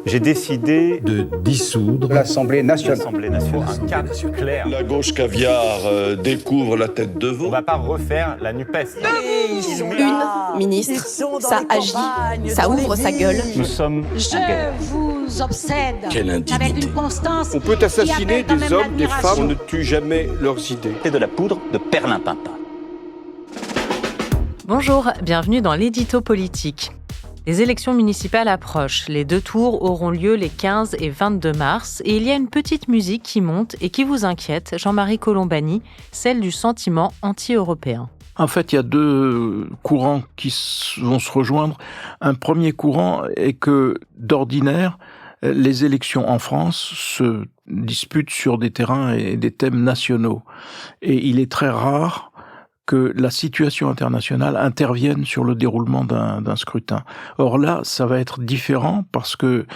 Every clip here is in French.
J'ai décidé de dissoudre l'Assemblée nationale. Un cap clair. La gauche caviar découvre la tête de veau. On va pas refaire la NUPES. Une ministre, ça agit, ça ouvre sa gueule. Nous sommes Je vous obsède Quelle indignité. avec une constance. On peut assassiner qui appelle quand des même hommes, des l'admiration. femmes, on ne tue jamais leurs idées. C'est de la poudre de perlimpinpin. Bonjour, bienvenue dans l'édito politique. Les élections municipales approchent. Les 2 tours auront lieu les 15 et 22 mars. Et il y a une petite musique qui monte et qui vous inquiète, Jean-Marie Colombani, celle du sentiment anti-européen. En fait, il y a 2 courants qui vont se rejoindre. Un premier courant est que, d'ordinaire, les élections en France se disputent sur des terrains et des thèmes nationaux. Et il est très rare que la situation internationale intervienne sur le déroulement d'un scrutin. Or là, ça va être différent parce que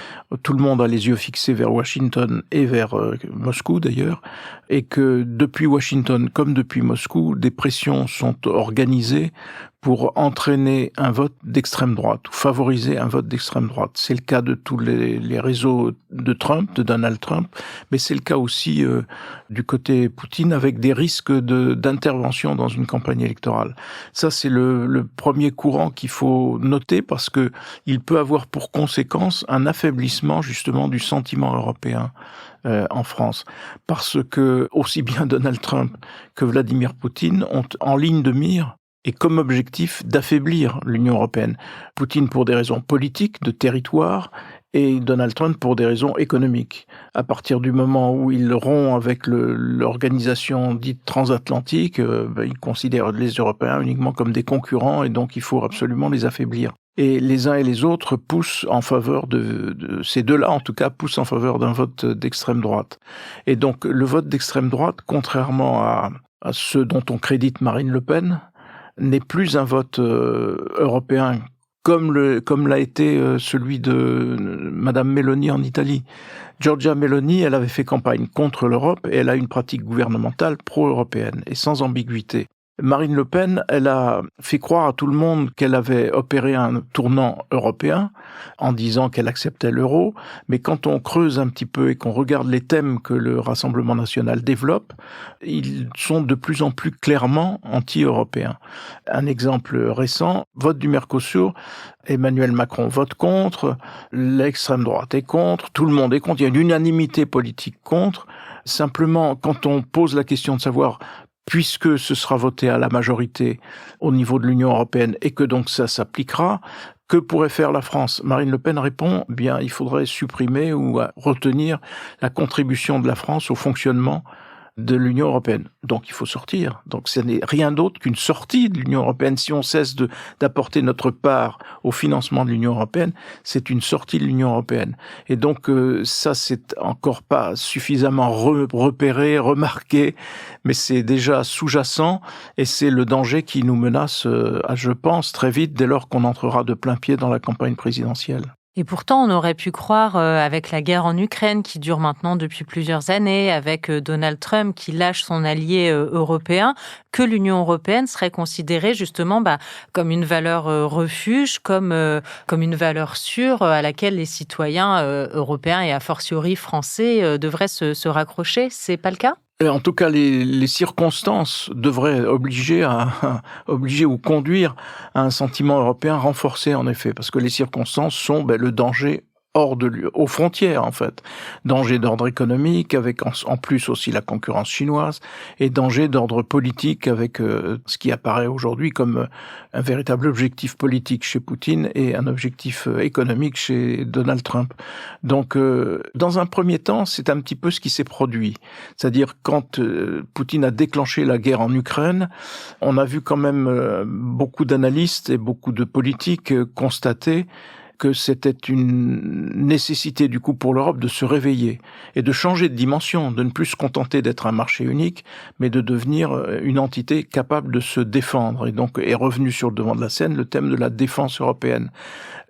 tout le monde a les yeux fixés vers Washington et vers Moscou d'ailleurs, et que depuis Washington comme depuis Moscou, des pressions sont organisées pour entraîner un vote d'extrême droite ou favoriser un vote d'extrême droite. C'est le cas de tous les réseaux de Trump, de Donald Trump, mais c'est le cas aussi du côté Poutine avec des risques d'intervention dans une campagne électorale. Ça, c'est le premier courant qu'il faut noter parce que il peut avoir pour conséquence un affaiblissement justement du sentiment européen en France. Parce que aussi bien Donald Trump que Vladimir Poutine ont en ligne de mire et comme objectif d'affaiblir l'Union européenne. Poutine pour des raisons politiques, de territoire, et Donald Trump pour des raisons économiques. À partir du moment où il rompt avec l'organisation dite transatlantique, il considère les Européens uniquement comme des concurrents et donc il faut absolument les affaiblir. Et les uns et les autres poussent en faveur de ces deux-là, en tout cas, poussent en faveur d'un vote d'extrême droite. Et donc le vote d'extrême droite, contrairement à ceux dont on crédite Marine Le Pen, n'est plus un vote européen comme l'a été celui de Madame Meloni en Italie. Giorgia Meloni, elle avait fait campagne contre l'Europe et elle a une pratique gouvernementale pro-européenne et sans ambiguïté. Marine Le Pen, elle a fait croire à tout le monde qu'elle avait opéré un tournant européen en disant qu'elle acceptait l'euro, mais quand on creuse un petit peu et qu'on regarde les thèmes que le Rassemblement national développe, ils sont de plus en plus clairement anti-européens. Un exemple récent, vote du Mercosur, Emmanuel Macron vote contre, l'extrême droite est contre, tout le monde est contre, il y a une unanimité politique contre. Simplement, quand on pose la question de savoir puisque ce sera voté à la majorité au niveau de l'Union européenne et que donc ça s'appliquera, que pourrait faire la France? Marine Le Pen répond, bien, il faudrait supprimer ou retenir la contribution de la France au fonctionnement de l'Union européenne. Donc il faut sortir. Donc ce n'est rien d'autre qu'une sortie de l'Union européenne. Si on cesse d'apporter notre part au financement de l'Union européenne, c'est une sortie de l'Union européenne. Et donc ça, c'est encore pas suffisamment repéré, remarqué, mais c'est déjà sous-jacent et c'est le danger qui nous menace, je pense, très vite dès lors qu'on entrera de plein pied dans la campagne présidentielle. Et pourtant, on aurait pu croire, avec la guerre en Ukraine qui dure maintenant depuis plusieurs années, avec Donald Trump qui lâche son allié européen, que l'Union européenne serait considérée justement comme une valeur refuge, comme une valeur sûre à laquelle les citoyens européens et a fortiori français devraient se raccrocher. C'est pas le cas ? En tout cas, les circonstances devraient obliger ou conduire à un sentiment européen renforcé, en effet, parce que les circonstances sont le danger aux frontières, en fait. Danger d'ordre économique, avec en plus aussi la concurrence chinoise, et danger d'ordre politique, avec ce qui apparaît aujourd'hui comme un véritable objectif politique chez Poutine et un objectif économique chez Donald Trump. Donc, dans un premier temps, c'est un petit peu ce qui s'est produit. C'est-à-dire, quand Poutine a déclenché la guerre en Ukraine, on a vu quand même beaucoup d'analystes et beaucoup de politiques constater que c'était une nécessité du coup pour l'Europe de se réveiller et de changer de dimension, de ne plus se contenter d'être un marché unique, mais de devenir une entité capable de se défendre. Et donc est revenu sur le devant de la scène le thème de la défense européenne.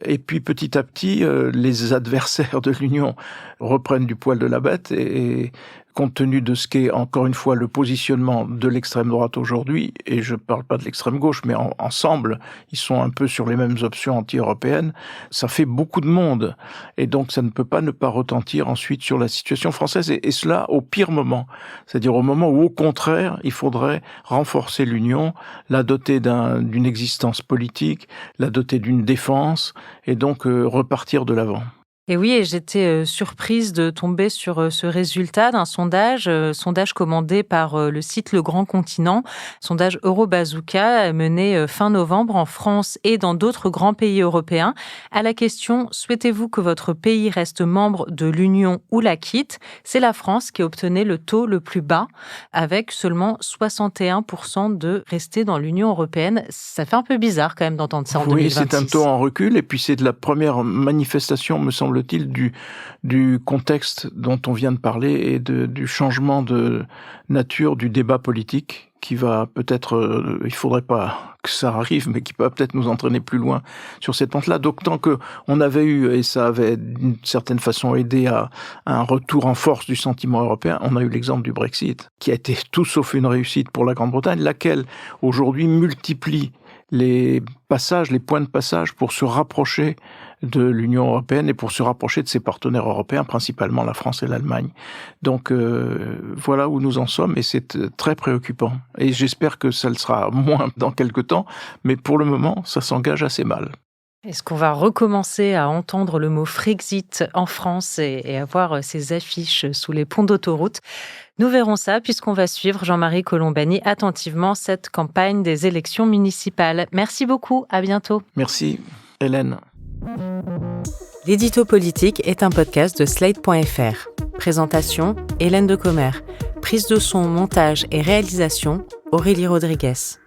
Et puis petit à petit, les adversaires de l'Union reprennent du poil de la bête et compte tenu de ce qu'est, encore une fois, le positionnement de l'extrême droite aujourd'hui, et je ne parle pas de l'extrême gauche, mais ensemble, ils sont un peu sur les mêmes options anti-européennes, ça fait beaucoup de monde. Et donc, ça ne peut pas ne pas retentir ensuite sur la situation française, et cela au pire moment. C'est-à-dire au moment où, au contraire, il faudrait renforcer l'Union, la doter d'une existence politique, la doter d'une défense, et donc repartir de l'avant. Et oui, et j'étais surprise de tomber sur ce résultat d'un sondage commandé par le site Le Grand Continent, sondage Eurobazooka mené fin novembre en France et dans d'autres grands pays européens. À la question « Souhaitez-vous que votre pays reste membre de l'Union ou la quitte ?», c'est la France qui obtenait le taux le plus bas, avec seulement 61% de rester dans l'Union européenne. Ça fait un peu bizarre quand même d'entendre ça en 2026. Oui, c'est un taux en recul, et puis c'est de la première manifestation, me semble-t-il, du contexte dont on vient de parler et du changement de nature du débat politique qui va peut-être, il faudrait pas que ça arrive, mais qui peut peut-être nous entraîner plus loin sur cette pente-là. D'autant que on avait eu, et ça avait d'une certaine façon aidé à un retour en force du sentiment européen, on a eu l'exemple du Brexit, qui a été tout sauf une réussite pour la Grande-Bretagne, laquelle aujourd'hui multiplie les passages, les points de passage pour se rapprocher de l'Union européenne et pour se rapprocher de ses partenaires européens, principalement la France et l'Allemagne. Donc voilà où nous en sommes, et c'est très préoccupant. Et j'espère que ça le sera moins dans quelque temps, mais pour le moment, ça s'engage assez mal. Est-ce qu'on va recommencer à entendre le mot Frexit en France et à voir ces affiches sous les ponts d'autoroute ? Nous verrons ça puisqu'on va suivre, Jean-Marie Colombani, attentivement cette campagne des élections municipales. Merci beaucoup, à bientôt. Merci, Hélène. L'édito politique est un podcast de Slate.fr. Présentation, Hélène Decomer. Prise de son, montage et réalisation, Aurélie Rodriguez.